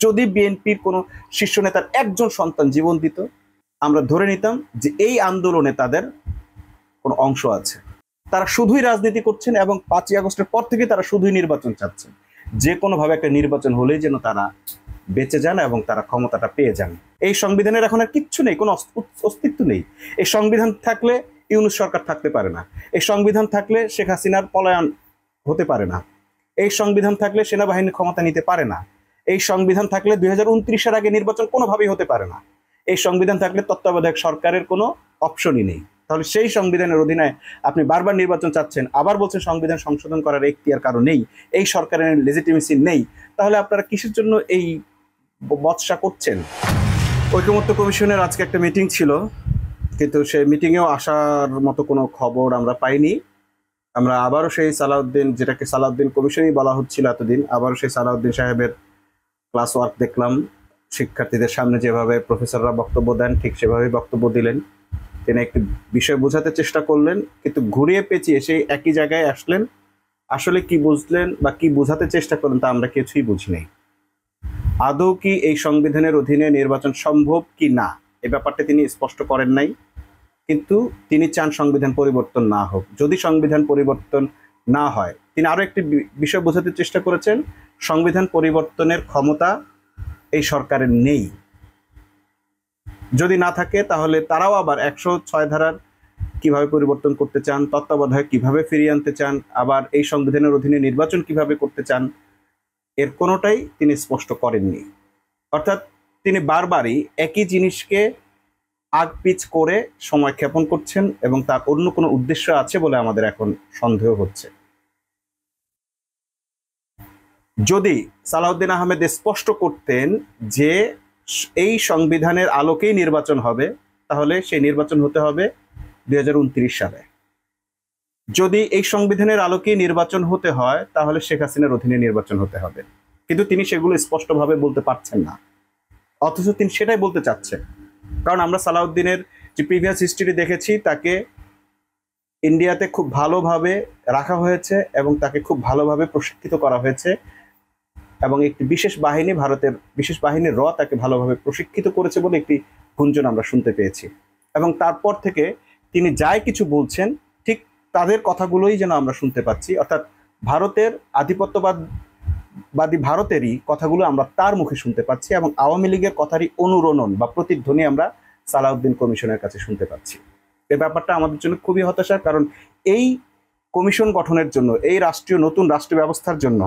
যদি বিএনপির কোনো শীর্ষ নেতার একজন সন্তান জীবন দিত, আমরা ধরে নিতাম যে এই আন্দোলনে তাদের কোনো অংশ আছে। তারা শুধুই রাজনীতি করছেন এবং 5ই আগস্টের পর থেকে তারা শুধুই নির্বাচন চাচ্ছেন। যে কোনোভাবে একটা নির্বাচন হলেই যেন তারা বেঁচে যান এবং তারা ক্ষমতাটা পেয়ে যান। এই সংবিধানের এখন আর কিচ্ছু নেই, কোনো অস্তিত্ব নেই। এই সংবিধান থাকলে ইউনূস সরকার থাকতে পারে না। এই সংবিধান থাকলে শেখ হাসিনার পলায়ন হতে পারে না। এই সংবিধান থাকলে সেনাবাহিনী ক্ষমতা নিতে পারে না। এই সংবিধান থাকলে 2029-এর আগে নির্বাচন কোনোভাবেই হতে পারে না। এই সংবিধান থাকলে তত্ত্বাবধায়ক সরকারের কোনো অপশনই নেই। তাহলে সেই সংবিধানের অধীনে আপনি বারবার নির্বাচন চাচ্ছেন, আবার বলছেন সংবিধান সংশোধন করার এখতিয়ার কারো নেই, এই সরকারের লেজিটিমেসি নেই, তাহলে আপনারা কিসের জন্য এই বচসা করছেন? ঐকমত্য কমিশনের আজকে একটা মিটিং ছিল, কিন্তু সেই মিটিংয়েও আসার মতো কোনো খবর আমরা পাইনি। আমরা আবারও সেই সালাউদ্দিন, যেটাকে সালাউদ্দিন কমিশনই বলা হচ্ছিল এতদিন, আবারও সেই সালাউদ্দিন সাহেবের ক্লাস ওয়ার্ক দেখলাম। শিক্ষার্থীদের সামনে যেভাবে প্রফেসররা বক্তব্য দেন ঠিক সেভাবেই বক্তব্য দিলেন। তিনি একটি বিষয় বোঝাতে চেষ্টা করলেন, কিন্তু ঘুরিয়ে পেঁচিয়ে সেই একই জায়গায় আসলেন। আসলে কি বুঝলেন বা কি বোঝাতে চেষ্টা করলেন তা আমরা কিছুই বুঝি নাই। আদৌ কি এই সংবিধানের অধীনে নির্বাচন সম্ভব কি না, এ ব্যাপারটা তিনি স্পষ্ট করেন নাই। কিন্তু তিনি চান সংবিধান পরিবর্তন না হোক। যদি সংবিধান পরিবর্তন না হয়, তিনি আরো একটি বিষয় বোঝাতে চেষ্টা করেছেন, সংবিধান পরিবর্তনের ক্ষমতা এই সরকারের নেই। যদি না থাকে তাহলে তারাও আবার 106 ধারার কিভাবে পরিবর্তন করতে চান, তত্ত্বাবধায়ক কিভাবে ফিরিয়ে আনতে চান, আবার এই সংবিধানের অধীনে নির্বাচন কিভাবে করতে চান, এর কোনোটাই তিনি স্পষ্ট করেননি। অর্থাৎ তিনি বারবারই একই জিনিসকে আগপিচ করে সময় ক্ষেপণ করছেন এবং তার অন্য কোনো উদ্দেশ্য আছে বলে আমাদের এখন সন্দেহ হচ্ছে। যদি সালাউদ্দিন আহমেদ স্পষ্ট করতেন যে এই সংবিধানের আলোকেই নির্বাচন হবে, তাহলে সেই নির্বাচন হতে হবে 2029 সালে। যদি এই সংবিধানের আলোকেই নির্বাচন হতে হয়, তাহলে শেখ হাসিনার অধীনে নির্বাচন হতে হবে। কিন্তু তিনি সেগুলো স্পষ্টভাবে বলতে পারছেন না, অথচ তিনি সেটাই বলতে চাচ্ছেন। কারণ আমরা সালাউদ্দিনের যে প্রিভিয়াস হিস্ট্রি দেখেছি, তাকে ইন্ডিয়াতে খুব ভালোভাবে রাখা হয়েছে এবং তাকে খুব ভালোভাবে প্রশিক্ষিত করা হয়েছে, এবং একটি বিশেষ বাহিনী, ভারতের বিশেষ বাহিনী র তাকে ভালোভাবে প্রশিক্ষিত করেছে বলে একটি গুঞ্জন আমরা শুনতে পেয়েছি। এবং তারপর থেকে তিনি যাই কিছু বলছেন ঠিক তাদের কথাগুলোই যেন আমরা শুনতে পাচ্ছি। অর্থাৎ ভারতের আধিপত্যবাদী ভারতেরই কথাগুলো আমরা তার মুখে শুনতে পাচ্ছি, এবং আওয়ামী লীগের কথারই অনুরণন বা প্রতিধ্বনি আমরা সালাউদ্দিন কমিশনের কাছে শুনতে পাচ্ছি। এই ব্যাপারটা আমাদের জন্য খুবই হতাশার, কারণ এই কমিশন গঠনের জন্য, এই নতুন রাষ্ট্রীয় ব্যবস্থার জন্য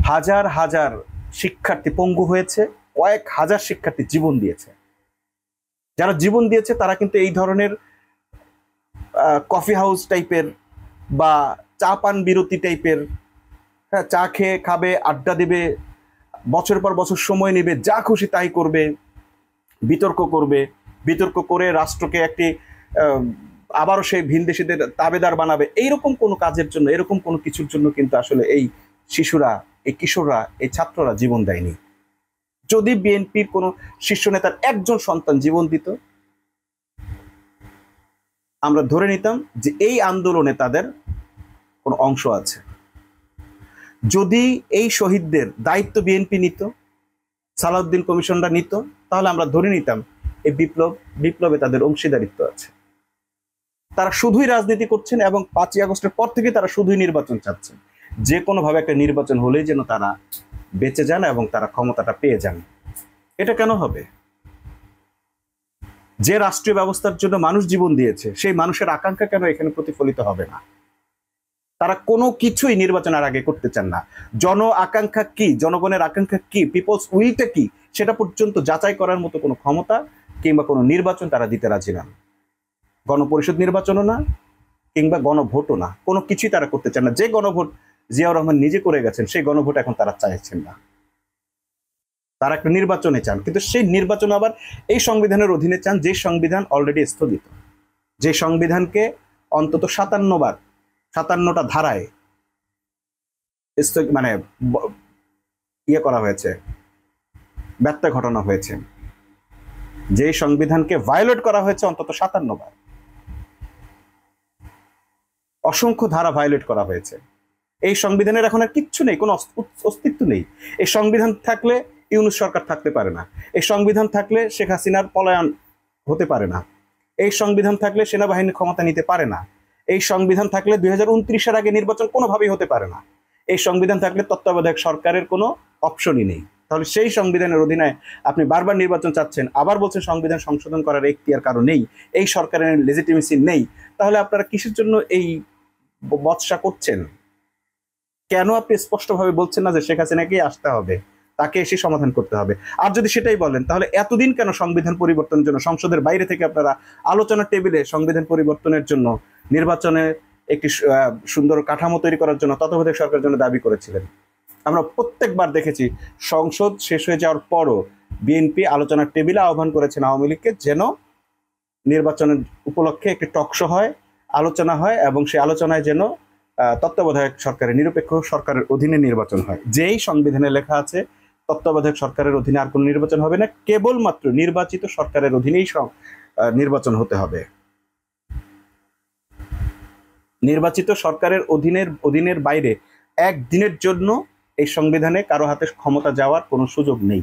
হাজার হাজার শিক্ষার্থী পঙ্গু হয়েছে, কয়েক হাজার শিক্ষার্থী জীবন দিয়েছে। যারা জীবন দিয়েছে তারা কিন্তু এই ধরনের কফি হাউস টাইপের বা চা পান বিরতি টাইপের, হ্যাঁ, চা খেয়ে খাবে, আড্ডা দেবে, বছর পর বছর সময় নেবে, যা খুশি তাই করবে, বিতর্ক করে রাষ্ট্রকে একটি আবারও সেই ভিনদেশীদের তাবেদার বানাবে। এইরকম কোনো কাজের জন্য, এরকম কোনো কিছুর জন্য কিন্তু আসলে এই শিশুরা, এই কিশোররা, এই ছাত্ররা জীবন দেয়নি। যদি বিএনপির কোনো শীর্ষ নেতার একজন সন্তান জীবন দিত, আমরা ধরে নিতাম যে এই আন্দোলনে তাদের কোনো অংশ আছে। যদি এই শহীদদের দায়িত্ব বিএনপি নিত, সালাউদ্দিন কমিশনরা নিত, তাহলে আমরা ধরে নিতাম এই বিপ্লবে তাদের অংশীদারিত্ব আছে। তারা শুধুই রাজনীতি করছেন এবং 5ই আগস্টের পর থেকে তারা শুধুই নির্বাচন চাচ্ছেন। যে কোনোভাবে একটা নির্বাচন হলেই যেন তারা বেঁচে যান এবং তারা ক্ষমতাটা পেয়ে যান। এটা কেন হবে? যে রাষ্ট্রীয় ব্যবস্থার জন্য মানুষ জীবন দিয়েছে, সেই মানুষের আকাঙ্ক্ষা কেন এখানে প্রতিফলিত হবে না? তারা কোনো কিছুই নির্বাচনের আগে করতে চান না। জন আকাঙ্ক্ষা কি, জনগণের আকাঙ্ক্ষা কি, পিপলস উইলটা কি, সেটা পর্যন্ত যাচাই করার মতো কোনো ক্ষমতা কিংবা কোনো নির্বাচন তারা দিতে রাজি না। গণপরিষদ নির্বাচনও না, কিংবা গণভোটও না, কোনো কিছুই তারা করতে চান না। যে গণভোট জিয়াউর রহমান নিজে করে গেছেন, সেই গণভোট এখন তারা চাইছেন না। তারা একটা নির্বাচনে চান, কিন্তু সেই নির্বাচন আবার এই সংবিধানের অধীনে চান, যে সংবিধান অলরেডি স্থগিত, যে সংবিধানকে অন্তত 57টা ধারায় মানে করা হয়েছে, ব্যত্যয় ঘটানো হয়েছে, যে সংবিধানকে ভায়োলেট করা হয়েছে অন্তত 57 বার, অসংখ্য ধারা ভায়োলেট করা হয়েছে। এই সংবিধানের এখন আর কিচ্ছু নেই, কোনো অস্তিত্ব নেই। এই সংবিধান থাকলে ইউনূস সরকার থাকতে পারে না, এই সংবিধান থাকলে শেখ হাসিনার পলায়ন হতে পারে না, এই সংবিধান থাকলে সেনাবাহিনীর ক্ষমতা নিতে পারে না, এই সংবিধান থাকলে 2029-এর আগে নির্বাচন কোনোভাবেই হতে পারে না, এই সংবিধান থাকলে তত্ত্বাবধায়ক সরকারের কোনো অপশনই নেই। তাহলে সেই সংবিধানের অধীনে আপনি বারবার নির্বাচন চাচ্ছেন, আবার বলছেন সংবিধান সংশোধন করার এখতিয়ার কারো নেই, এই সরকারের লেজিটিমেসি নেই। তাহলে আপনারা কিসের জন্য এই বচসা করছেন? কেন আপনি স্পষ্টভাবে বলছেন না যে শেখ হাসিনাকেই আসতে হবে, তাকে এসে সমাধান করতে হবে? আর যদি সেটাই বলেন, তাহলে এতদিন কেন সংবিধান পরিবর্তনের জন্য সংসদের বাইরে থেকে আপনারা আলোচনার টেবিলে সংবিধান পরিবর্তনের জন্য, নির্বাচনে একটি সুন্দর কাঠামো তৈরি করার জন্য তত্ত্বাবধায়ক সরকারের জন্য দাবি করেছিলেন? আমরা প্রত্যেকবার দেখেছি সংসদ শেষ হয়ে যাওয়ার পরও বিএনপি আলোচনার টেবিলে আহ্বান করেছেন আওয়ামী লীগকে যেন নির্বাচনের উপলক্ষে একটি টকশো হয়, আলোচনা হয়, এবং সেই আলোচনায় যেন তত্ত্বাবধায়ক সরকারের, নিরপেক্ষ সরকারের অধীনে নির্বাচন হয়। যেই সংবিধানে লেখা আছে তত্ত্বাবধায়ক সরকারের অধীনে আর কোনো নির্বাচন হবে না, কেবলমাত্র নির্বাচিত সরকারের অধীনেই নির্বাচন হতে হবে। নির্বাচিত সরকারের অধীনের বাইরে একদিনের জন্য এই সংবিধানে কারো হাতে ক্ষমতা যাওয়ার কোনো সুযোগ নেই।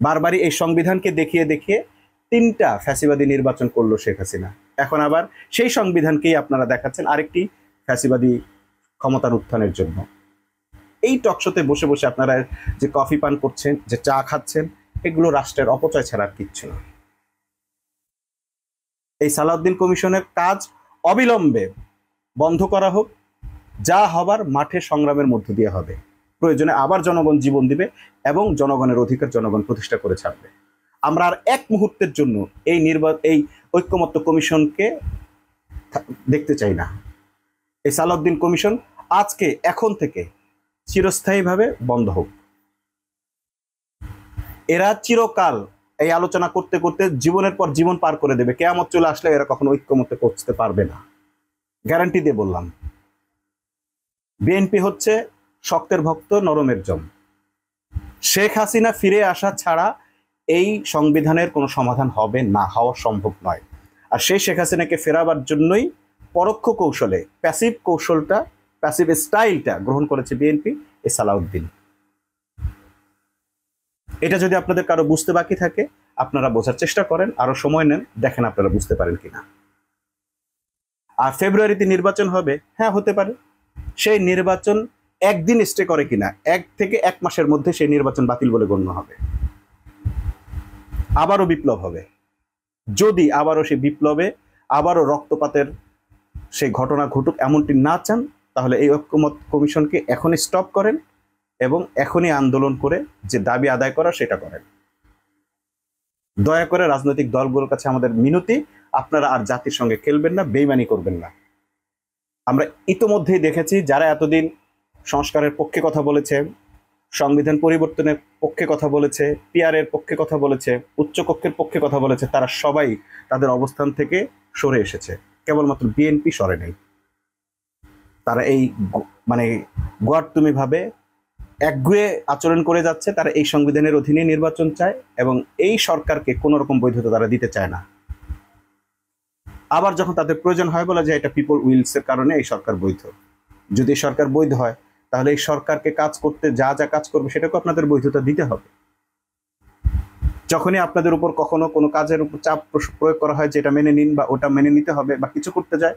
বারবারই এই সংবিধানকে দেখিয়ে দেখিয়ে 3টা ফ্যাসিবাদী নির্বাচন করলো শেখ হাসিনা, এখন আবার সেই সংবিধানকেই আপনারা দেখাচ্ছেন আরেকটি ফ্যাসিবাদী ক্ষমতার উত্থানের জন্য। এই টকশোতে বসে বসে আপনারা যে কফি পান করছেন, যে চা খাচ্ছেন, এগুলো রাষ্ট্রের অপচয় ছাড়া আর কিচ্ছু না। এই সালাউদ্দিন কমিশনের কাজ অবিলম্বে বন্ধ করা হোক, যা হবার মাঠে সংগ্রামের মধ্য দিয়ে হবে। প্রয়োজনে আবার জনগণ জীবন দিবে এবং জনগণের অধিকার জনগণ প্রতিষ্ঠা করে ছাড়বে। আমরা আর এক মুহূর্তের জন্য এই ঐক্যমত্য কমিশনকে দেখতে চাই না। এই সালাউদ্দিন কমিশন আজকে, এখন থেকে চিরস্থায়ীভাবে বন্ধ হোক। এরা চিরকাল এই আলোচনা করতে করতে জীবনের পর জীবন পার করে দেবে, কিয়ামত চলে আসলে এরা কখনো ঐক্যমত্যে পৌঁছতে পারবে না, গ্যারান্টি দিয়ে বললাম। বিএনপি হচ্ছে শক্তের ভক্ত, নরমের জম। শেখ হাসিনা ফিরে আসা ছাড়া এই সংবিধানের কোনো সমাধান হবে না, হওয়া সম্ভব নয়। আর সেই শেখ হাসিনাকে ফেরাবার জন্যই পরোক্ষ কৌশলে প্যাসিভ স্টাইলটা গ্রহণ করেছে বিএনপি, এ সালাউদ্দিন। এটা যদি আপনাদের কারো বুঝতে বাকি থাকে, আপনারা বোঝার চেষ্টা করেন, আরো সময় নেন, দেখেন আপনারা বুঝতে পারেন কিনা। আর ফেব্রুয়ারিতে নির্বাচন হবে, হ্যাঁ হতে পারে। সেই নির্বাচন একদিন স্টে করে কিনা, 1 থেকে 1 মাসের মধ্যে সেই নির্বাচন বাতিল বলে গণ্য হবে। আবারও বিপ্লব হবে। যদি আবারও সেই বিপ্লবে আবারও রক্তপাতের সেই ঘটনা ঘটুক এমনটি না চান, তাহলে এই ঐক্যমত্য কমিশনকে এখনই স্টপ করেন এবং এখনই আন্দোলন করে যে দাবি আদায় করা সেটা করেন। দয়া করে রাজনৈতিক দলগুলোর কাছে আমাদের মিনতি, আপনারা আর জাতির সঙ্গে খেলবেন না, বেইমানি করবেন না। আমরা ইতোমধ্যেই দেখেছি যারা এতদিন সংস্কারের পক্ষে কথা বলেছে, সংবিধান পরিবর্তনের পক্ষে কথা বলেছে, পিআরের পক্ষে কথা বলেছে, উচ্চকক্ষের পক্ষে কথা বলেছে, তারা সবাই তাদের অবস্থান থেকে সরে এসেছে। কেবলমাত্র বিএনপি সরে নেই। তারা এই গোয়ার্তুমি ভাবে একগুয়ে আচরণ করে যাচ্ছে। তারা এই সংবিধানের অধীনে নির্বাচন চায় এবং এই সরকারকে কোনো রকম বৈধতা তারা দিতে চায় না। আবার যখন তাদের প্রয়োজন হয় বলে যে এটা পিপল উইলসের কারণে এই সরকার বৈধ। যদি সরকার বৈধ হয় তাহলে এই সরকারকে কাজ করতে যা যা কাজ করবে সেটাকে আপনাদের বৈধতা দিতে হবে। যখনই আপনাদের উপর কখনো কোনো কাজের উপর চাপ প্রয়োগ করা হয় যে এটা মেনে নিন বা ওটা মেনে নিতে হবে, বা কিছু করতে যায়,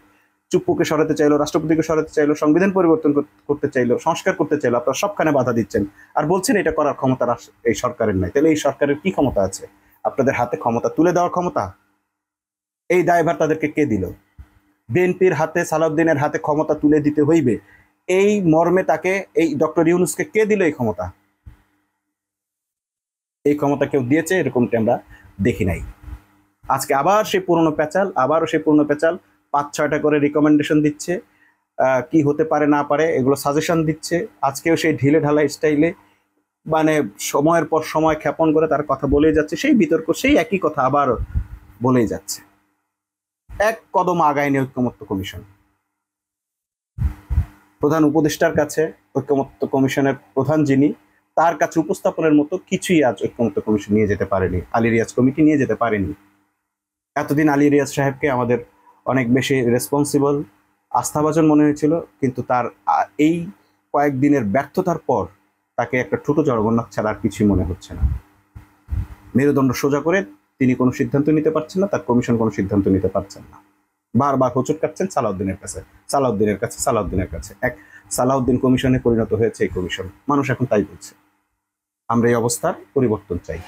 চুপ্পুকে সরাতে চাইলো, রাষ্ট্রপতিকে সরাতে চাইলো, সংবিধান পরিবর্তন করতে চাইলো, সংস্কার করতে চাইলো, আপনারা সবখানে বাধা দিচ্ছেন আর বলছেন এটা করার ক্ষমতা এই সরকারের নাই। তাহলে এই সরকারের কি ক্ষমতা আছে? আপনাদের হাতে ক্ষমতা তুলে দেওয়ার ক্ষমতা? এই দায়ভার তাদেরকে কে দিল? বিএনপির হাতে, সালাউদ্দিনের হাতে ক্ষমতা তুলে দিতে হইবে, এই মর্মে তাকে, এই ডক্টর ইউনূসকে কে দিল এই ক্ষমতা? এই ক্ষমতা কেউ দিয়েছে এরকমটি আমরা দেখি নাই। আজকে আবার সেই পুরনো প্যাচাল, 5-6টা করে রিকমেন্ডেশন দিচ্ছে, কি হতে পারে না পারে এগুলো সাজেশন দিচ্ছে। আজকেও সেই ঢিলে ঢালা স্টাইলে সময়ের পর সময় ক্ষেপণ করে তার কথা বলেই যাচ্ছে, সেই বিতর্ক, সেই একই কথা আবার বলেই যাচ্ছে। এক কদম আগায়নি ঐক্যমত্য কমিশন। প্রধান উপদেষ্টার কাছে ঐক্যমত্য কমিশনের প্রধান যিনি, তার কাছে উপস্থাপনের মতো কিছুই আজ ঐক্যমত্য কমিশন নিয়ে যেতে পারেনি, আলী রিয়াজ কমিটি নিয়ে যেতে পারেনি। এতদিন আলী রিয়াজ সাহেবকে আমাদের অনেক বেশি রেসপন্সিবল, আস্থাভাজন মনে হয়েছিল, কিন্তু তার এই কয়েকদিনের ব্যর্থতার পর তাকে একটা ঠুটো জড়গন্নাথ ছাড়া আর কিছুই মনে হচ্ছে না। মেরুদণ্ড সোজা করে তিনি কোনো সিদ্ধান্ত নিতে পারছেন না, তার কমিশন কোনো সিদ্ধান্ত নিতে পারছেন না। বারবার হোঁচট কাটছেন সালাউদ্দিনের কাছে, সালাউদ্দিনের কাছে, সালাউদ্দিনের কাছে। এক সালাউদ্দিন কমিশনে পরিণত হয়েছে এই কমিশন। মানুষ এখন তাই বলছে, আমরা এই অবস্থার পরিবর্তন চাই।